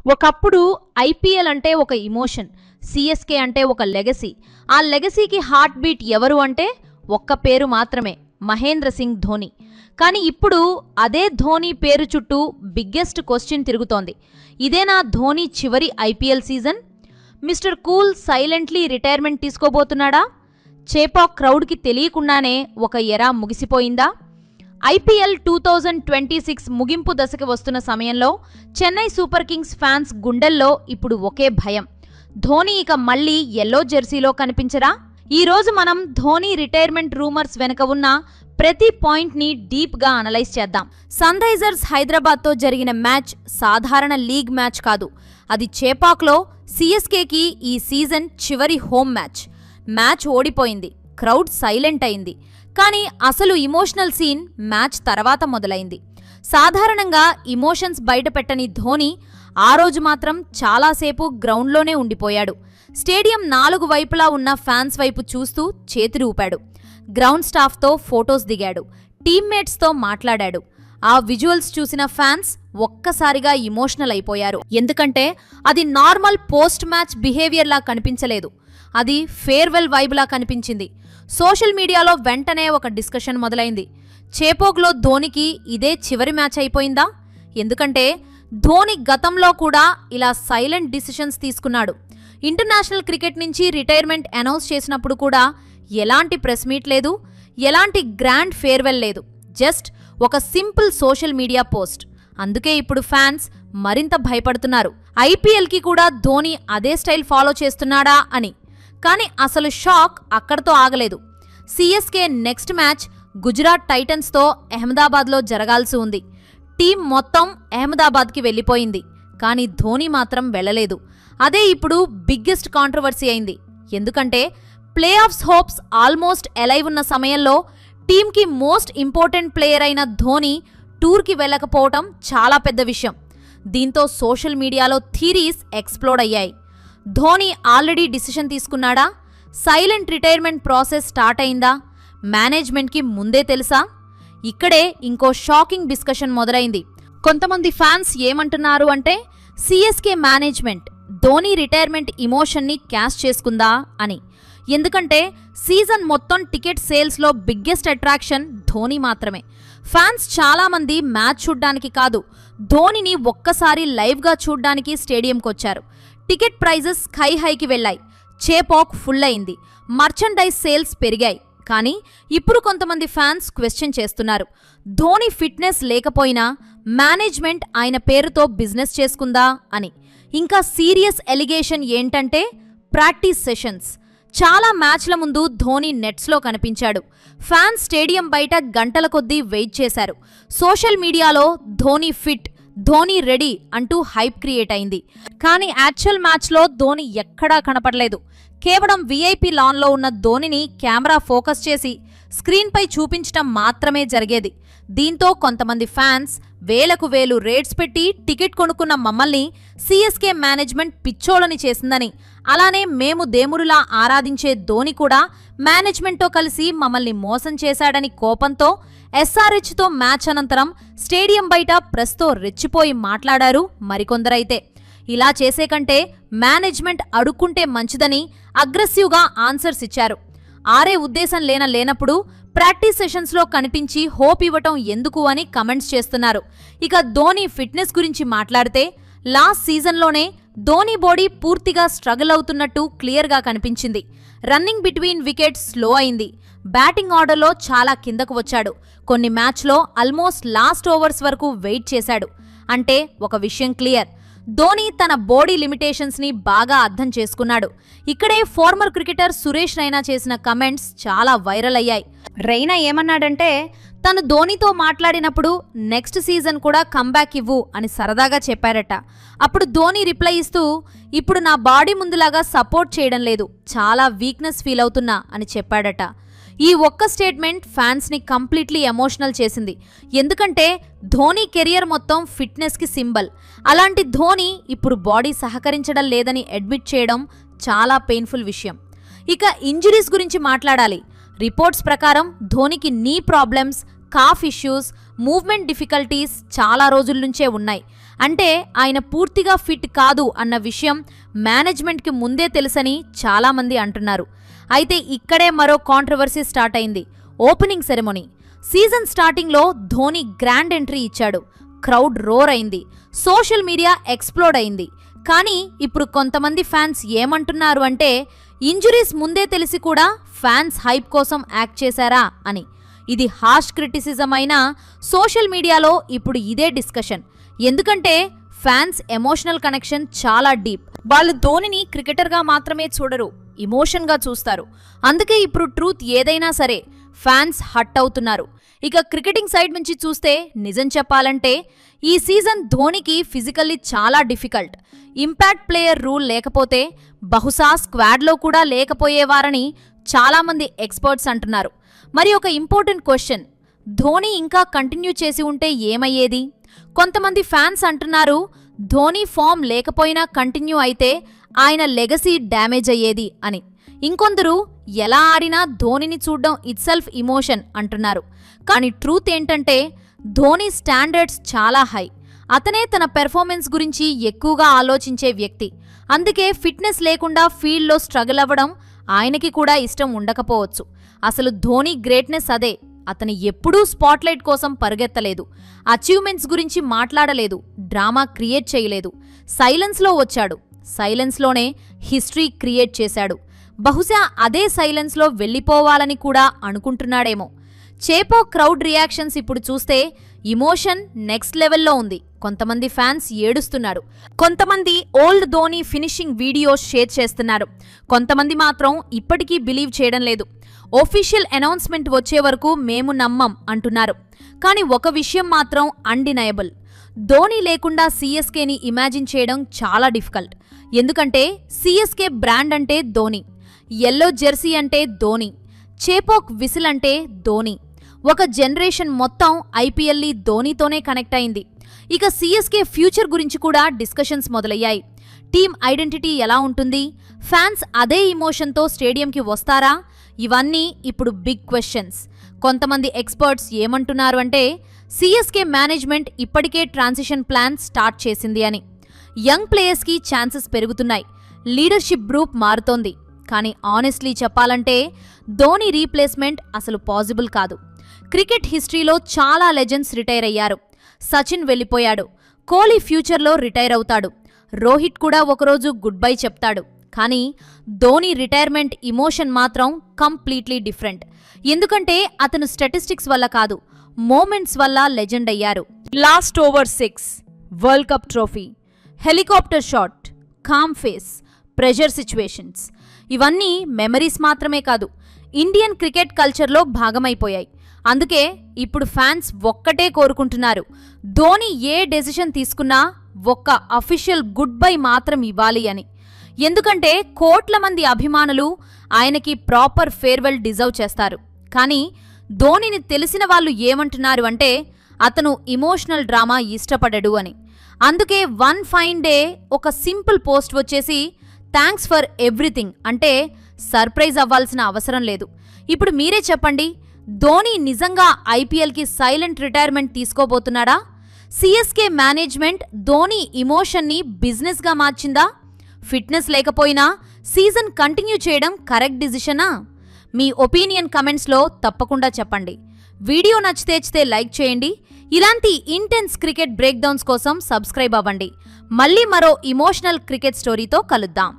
ఒకప్పుడు ఐపీఎల్ అంటే ఒక ఇమోషన్, సిఎస్కే అంటే ఒక లెగసీ. ఆ లెగసీకి హార్ట్ బీట్ ఎవరు అంటే ఒక్క పేరు మాత్రమే, మహేంద్ర సింగ్ ధోని. కానీ ఇప్పుడు అదే ధోని పేరు చుట్టూ బిగ్గెస్ట్ క్వశ్చన్ తిరుగుతోంది. ఇదేనా ధోని చివరి IPL season? Mister cool silently retirement తీసుకోబోతున్నాడా? చేపాక్ క్రౌడ్కి తెలియకుండానే ఒక ఎరా ముగిసిపోయిందా? ఐపీఎల్ 2026 ముగింపు దశకి వస్తున్న సమయంలో చెన్నై సూపర్ కింగ్స్ ఫ్యాన్స్ గుండెల్లో ఇప్పుడు ఒకే భయం. ధోని ఇక మళ్లీ ఎల్లో జెర్సీలో కనిపించరా? ఈ రోజు మనం ధోని రిటైర్మెంట్ రూమర్స్ వెనక ఉన్న ప్రతి పాయింట్ ని డీప్ గా అనలైజ్ చేద్దాం. సన్ రైజర్స్ హైదరాబాద్ తో జరిగిన మ్యాచ్ సాధారణ లీగ్ మ్యాచ్ కాదు. అది చేపాక్లో సిఎస్కేకి ఈ సీజన్ చివరి హోమ్ మ్యాచ్. మ్యాచ్ ఓడిపోయింది, క్రౌడ్ సైలెంట్ అయింది. కానీ అసలు ఇమోషనల్ సీన్ మ్యాచ్ తర్వాత మొదలైంది. సాధారణంగా ఇమోషన్స్ బయటపెట్టని ధోని ఆ రోజు మాత్రం చాలాసేపు గ్రౌండ్లోనే ఉండిపోయాడు. స్టేడియం 4 వైపులా ఉన్న ఫ్యాన్స్ వైపు చూస్తూ చేతులు ఊపాడు. గ్రౌండ్ స్టాఫ్తో ఫోటోస్ దిగాడు, టీమ్మేట్స్తో మాట్లాడాడు. ఆ విజువల్స్ చూసిన ఫ్యాన్స్ ఒక్కసారిగా ఇమోషనల్ అయిపోయారు. ఎందుకంటే అది నార్మల్ పోస్ట్ మ్యాచ్ బిహేవియర్లా కనిపించలేదు, అది ఫేర్వెల్ వైబ్లా కనిపించింది. సోషల్ మీడియాలో వెంటనే ఒక డిస్కషన్ మొదలైంది. చేపోక్లో ధోనికి ఇదే చివరి మ్యాచ్ అయిపోయిందా? ఎందుకంటే ధోని గతంలో కూడా ఇలా సైలెంట్ డిసిషన్స్ తీసుకున్నాడు. ఇంటర్నేషనల్ క్రికెట్ నుంచి రిటైర్మెంట్ అనౌన్స్ చేసినప్పుడు కూడా ఎలాంటి ప్రెస్ మీట్ లేదు, ఎలాంటి గ్రాండ్ ఫేర్వెల్ లేదు, జస్ట్ ఒక సింపుల్ సోషల్ మీడియా పోస్ట్. అందుకే ఇప్పుడు ఫ్యాన్స్ మరింత భయపడుతున్నారు, ఐపీఎల్కి కూడా ధోని అదే స్టైల్ ఫాలో చేస్తున్నాడా అని. కానీ అసలు షాక్ అక్కడితో ఆగలేదు. సిఎస్కే నెక్స్ట్ మ్యాచ్ గుజరాత్ టైటన్స్తో అహ్మదాబాద్లో జరగాల్సి ఉంది. టీం మొత్తం అహ్మదాబాద్కి వెళ్ళిపోయింది, కానీ ధోని మాత్రం వెళ్ళలేదు. అదే ఇప్పుడు బిగ్గెస్ట్ కాంట్రవర్సీ అయింది. ఎందుకంటే play offs hopes almost alive ఉన్న సమయంలో టీంకి మోస్ట్ ఇంపార్టెంట్ ప్లేయర్ అయిన ధోని టూర్కి వెళ్ళకపోవటం చాలా పెద్ద విషయం. దీంతో సోషల్ మీడియాలో థీరీస్ ఎక్స్ప్లోడ్ అయ్యాయి. ధోని ఆల్రెడీ డిసిషన్ తీసుకున్నాడా? సైలెంట్ రిటైర్మెంట్ ప్రాసెస్ స్టార్ట్ అయిందా? మేనేజ్మెంట్కి ముందే తెలుసా? ఇక్కడే ఇంకో షాకింగ్ డిస్కషన్ మొదలైంది. కొంతమంది ఫ్యాన్స్ ఏమంటున్నారు అంటే సిఎస్కే మేనేజ్మెంట్ ధోని రిటైర్మెంట్ ఇమోషన్ని క్యాష్ చేసుకుందా అని. ఎందుకంటే సీజన్ మొత్తం టికెట్ సేల్స్లో బిగ్గెస్ట్ అట్రాక్షన్ ధోని మాత్రమే. ఫ్యాన్స్ చాలామంది మ్యాచ్ చూడ్డానికి కాదు, ధోనిని ఒక్కసారి లైవ్గా చూడ్డానికి స్టేడియంకొచ్చారు. టికెట్ ప్రైజెస్ స్కై హైకి వెళ్లాయి, చేపాక్ ఫుల్ అయింది, మర్చండైజ్ సేల్స్ పెరిగాయి. కానీ ఇప్పుడు కొంతమంది ఫ్యాన్స్ క్వశ్చన్ చేస్తున్నారు, ధోని ఫిట్నెస్ లేకపోయినా మేనేజ్మెంట్ ఆయన పేరుతో బిజినెస్ చేసుకుందా అని. ఇంకా సీరియస్ ఎలిగేషన్ ఏంటంటే ప్రాక్టీస్ సెషన్స్. చాలా మ్యాచ్ల ముందు ధోని నెట్స్లో కనిపించాడు. ఫ్యాన్స్ స్టేడియం బయట గంటల కొద్దీ వెయిట్ చేశారు. సోషల్ మీడియాలో ధోని ఫిట్, ధోని రెడీ అంటూ హైప్ క్రియేట్ అయింది. కానీ యాక్చువల్ మ్యాచ్లో ధోని ఎక్కడా కనపడలేదు. కేవలం వీఐపీ లాన్లో ఉన్న ధోనిని కెమెరా ఫోకస్ చేసి స్క్రీన్పై చూపించటం మాత్రమే జరిగేది. దీంతో కొంతమంది ఫ్యాన్స్ వేలకు వేలు రేట్స్ పెట్టి టికెట్ కొనుక్కున్న మమ్మల్ని సిఎస్కే మేనేజ్మెంట్ పిచ్చోళ్ళని చేసిందని, అలానే మేము దేమురులా ఆరాధించే ధోని కూడా మేనేజ్మెంట్తో కలిసి మమ్మల్ని మోసం చేశాడని కోపంతో ఎస్ఆర్హెచ్తో మ్యాచ్ అనంతరం స్టేడియం బయట ప్రెస్తో రెచ్చిపోయి మాట్లాడారు మరికొందరైతే. ఇలా చేసే కంటే మేనేజ్మెంట్ అడుక్కుంటే మంచిదని అగ్రెసివ్గా ఆన్సర్స్ ఇచ్చారు. ఆరే ఉద్దేశం లేనప్పుడు ప్రాక్టీస్ సెషన్స్లో కనిపించి హోప్ ఇవ్వటం ఎందుకు అని కమెంట్స్ చేస్తున్నారు. ఇక ధోని ఫిట్నెస్ గురించి మాట్లాడితే లాస్ట్ సీజన్లోనే ధోని బాడీ పూర్తిగా స్ట్రగుల్ అవుతున్నట్టు క్లియర్గా కనిపించింది. రన్నింగ్ బిట్వీన్ వికెట్స్ స్లో అయింది, బ్యాటింగ్ ఆర్డర్లో చాలా కిందకు వచ్చాడు. కొన్ని మ్యాచ్లో ఆల్మోస్ట్ లాస్ట్ ఓవర్స్ వరకు వెయిట్ చేశాడు. అంటే ఒక విషయం క్లియర్, ధోని తన బాడీ లిమిటేషన్స్ని బాగా అర్థం చేసుకున్నాడు. ఇక్కడే ఫార్మర్ క్రికెటర్ సురేష్ రైనా చేసిన కమెంట్స్ చాలా వైరల్ అయ్యాయి. రైనా ఏమన్నాడంటే తను ధోనితో మాట్లాడినప్పుడు నెక్స్ట్ సీజన్ కూడా కంబ్యాక్ ఇవ్వు అని సరదాగా చెప్పారట. అప్పుడు ధోని రిప్లై ఇస్తూ ఇప్పుడు నా బాడీ ముందులాగా సపోర్ట్ చేయడం లేదు, చాలా వీక్నెస్ ఫీల్ అవుతున్నా అని చెప్పాడట. ఈ ఒక్క స్టేట్మెంట్ ఫ్యాన్స్ని కంప్లీట్లీ ఎమోషనల్ చేసింది. ఎందుకంటే ధోని కెరియర్ మొత్తం ఫిట్నెస్కి సింబల్. అలాంటి ధోని ఇప్పుడు బాడీ సహకరించడం లేదని అడ్మిట్ చేయడం చాలా పెయిన్ఫుల్ విషయం. ఇక ఇంజరీస్ గురించి మాట్లాడాలి. రిపోర్ట్స్ ప్రకారం ధోనికి నీ problems, calf issues, movement difficulties చాలా రోజుల నుంచే ఉన్నాయి. అంటే ఆయన పూర్తిగా ఫిట్ కాదు అన్న విషయం మేనేజ్మెంట్కి ముందే తెలుసని చాలామంది అంటున్నారు. అయితే ఇక్కడే మరో కాంట్రవర్సీ స్టార్ట్ అయింది. ఓపెనింగ్ సెరెమనీ. సీజన్ స్టార్టింగ్లో ధోని గ్రాండ్ ఎంట్రీ ఇచ్చాడు. క్రౌడ్ రోర్ అయింది. సోషల్ మీడియా ఎక్స్ప్లోడ్ అయింది. కానీ ఇప్పుడు కొంతమంది ఫ్యాన్స్ ఏమంటున్నారు అంటే ఇంజురీస్ ముందే తెలిసి కూడా ఫ్యాన్స్ హైప్ కోసం యాక్ట్ చేశారా అని. ఇది హార్ష్ క్రిటిసిజం అయినా సోషల్ మీడియాలో ఇప్పుడు ఇదే డిస్కషన్. ఎందుకంటే ఫ్యాన్స్ ఎమోషనల్ కనెక్షన్ చాలా డీప్. వాళ్ళు ధోనిని క్రికెటర్గా మాత్రమే చూడరు, ఇమోషన్గా చూస్తారు. అందుకే ఇప్పుడు ట్రూత్ ఏదైనా సరే ఫ్యాన్స్ హట్ అవుతున్నారు. ఇక క్రికెటింగ్ సైడ్ నుంచి చూస్తే నిజం చెప్పాలంటే ఈ సీజన్ ధోనికి ఫిజికల్లీ చాలా డిఫికల్ట్. ఇంపాక్ట్ ప్లేయర్ రూల్ లేకపోతే బహుశా స్క్వాడ్లో కూడా లేకపోయేవారని చాలామంది ఎక్స్పర్ట్స్ అంటున్నారు. మరి ఒక ఇంపార్టెంట్ క్వశ్చన్, ధోని ఇంకా కంటిన్యూ చేసి ఉంటే ఏమయ్యేది? కొంతమంది ఫ్యాన్స్ అంటున్నారు ధోని ఫామ్ లేకపోయినా కంటిన్యూ అయితే ఆయన లెగసీ డ్యామేజ్ అయ్యేది అని. ఇంకొందరు ఎలా ఆడినా ధోనిని చూడ్డం ఇట్సెల్ఫ్ ఇమోషన్ అంటున్నారు. కానీ ట్రూత్ ఏంటంటే ధోని స్టాండర్డ్స్ చాలా హై. అతనే తన పెర్ఫార్మెన్స్ గురించి ఎక్కువగా ఆలోచించే వ్యక్తి. అందుకే ఫిట్నెస్ లేకుండా ఫీల్డ్లో స్ట్రగుల్ అవ్వడం ఆయనకి కూడా ఇష్టం ఉండకపోవచ్చు. అసలు ధోని గ్రేట్నెస్ అదే. అతను ఎప్పుడూ స్పాట్లైట్ కోసం పరుగెత్తలేదు, అచీవ్మెంట్స్ గురించి మాట్లాడలేదు, డ్రామా క్రియేట్ చేయలేదు. సైలెన్స్లో వచ్చాడు, సైలెన్స్లోనే హిస్టరీ క్రియేట్ చేశాడు. బహుశా అదే సైలెన్స్లో వెళ్ళిపోవాలని కూడా అనుకుంటున్నాడేమో. చేపో క్రౌడ్ రియాక్షన్స్ ఇప్పుడు చూస్తే ఇమోషన్ నెక్స్ట్ లెవెల్లో ఉంది. కొంతమంది ఫ్యాన్స్ ఏడుస్తున్నారు, కొంతమంది old Dhoni finishing videos share చేస్తున్నారు, కొంతమంది మాత్రం ఇప్పటికీ బిలీవ్ చేయడం లేదు. ఒఫీషియల్ అనౌన్స్మెంట్ వచ్చే వరకు మేము నమ్మం అంటున్నారు. కానీ ఒక విషయం మాత్రం అన్డినయబుల్, ధోని లేకుండా సిఎస్కేని ఇమాజిన్ చేయడం చాలా డిఫికల్ట్. ఎందుకంటే సిఎస్కే బ్రాండ్ అంటే ధోని, ఎల్లో జెర్సీ అంటే ధోని, చేపోక్ విసిల్ అంటే ధోని. ఒక జనరేషన్ మొత్తం ఐపీఎల్ ధోనితోనే కనెక్ట్ అయింది. ఇక సిఎస్కే ఫ్యూచర్ గురించి కూడా డిస్కషన్స్ మొదలయ్యాయి. టీమ్ ఐడెంటిటీ ఎలా ఉంటుంది? ఫ్యాన్స్ అదే ఇమోషన్తో స్టేడియంకి వస్తారా? ఇవన్నీ ఇప్పుడు బిగ్ క్వశ్చన్స్. కొంతమంది ఎక్స్పర్ట్స్ ఏమంటున్నారు అంటే సిఎస్కే మేనేజ్మెంట్ ఇప్పటికే ట్రాన్సిషన్ ప్లాన్ స్టార్ట్ చేసింది అని. యంగ్ ప్లేయర్స్కి ఛాన్సెస్ పెరుగుతున్నాయి, లీడర్షిప్ గ్రూప్ మారుతోంది. కానీ ఆనెస్ట్లీ చెప్పాలంటే ధోని రీప్లేస్మెంట్ అసలు పాసిబుల్ కాదు. క్రికెట్ హిస్టరీలో చాలా లెజెండ్స్ రిటైర్ అయ్యారు. సచిన్ వెళ్ళిపోయాడు, కోహ్లీ ఫ్యూచర్లో రిటైర్ అవుతాడు, రోహిత్ కూడా ఒకరోజు గుడ్ బై చెప్తాడు. కానీ ధోని రిటైర్మెంట్ ఇమోషన్ మాత్రం కంప్లీట్లీ డిఫరెంట్. ఎందుకంటే అతను స్టాటిస్టిక్స్ వల్ల కాదు, మూమెంట్స్ వల్ల లెజెండ్ అయ్యారు. Last over 6, world cup trophy, helicopter shot, calm face, pressure situations, ఇవన్నీ మెమరీస్ మాత్రమే కాదు, ఇండియన్ క్రికెట్ కల్చర్లో భాగమైపోయాయి. అందుకే ఇప్పుడు ఫ్యాన్స్ ఒక్కటే కోరుకుంటున్నారు, ధోని ఏ డెసిషన్ తీసుకున్నా ఒక్క అఫీషియల్ గుడ్ బై మాత్రం ఇవ్వాలి అని. ఎందుకంటే కోట్ల మంది అభిమానులు ఆయనకి ప్రాపర్ ఫేర్వెల్ డిజర్వ్ చేస్తారు. కానీ ధోనిని తెలిసిన వాళ్ళు ఏమంటున్నారు అంటే అతను ఇమోషనల్ డ్రామా ఇష్టపడడు అని. అందుకే వన్ ఫైన్ డే ఒక సింపుల్ పోస్ట్ వచ్చేసి థ్యాంక్స్ ఫర్ ఎవ్రీథింగ్ అంటే సర్ప్రైజ్ అవ్వాల్సిన అవసరం లేదు. ఇప్పుడు మీరే చెప్పండి, ధోని నిజంగా ఐపీఎల్కి సైలెంట్ రిటైర్మెంట్ తీసుకోబోతున్నాడా? సిఎస్కే మేనేజ్మెంట్ ధోని ఇమోషన్ని బిజినెస్గా మార్చిందా? ఫిట్నెస్ లేకపోయినా సీజన్ కంటిన్యూ చేయడం కరెక్ట్ డిసిషనా? మీ ఒపీనియన్ కమెంట్స్లో తప్పకుండా చెప్పండి. వీడియో నచ్చితే లైక్ చేయండి. ఇలాంటి ఇంటెన్స్ క్రికెట్ బ్రేక్డౌన్స్ కోసం సబ్స్క్రైబ్ అవ్వండి. మళ్ళీ మరో ఇమోషనల్ క్రికెట్ స్టోరీతో కలుద్దాం.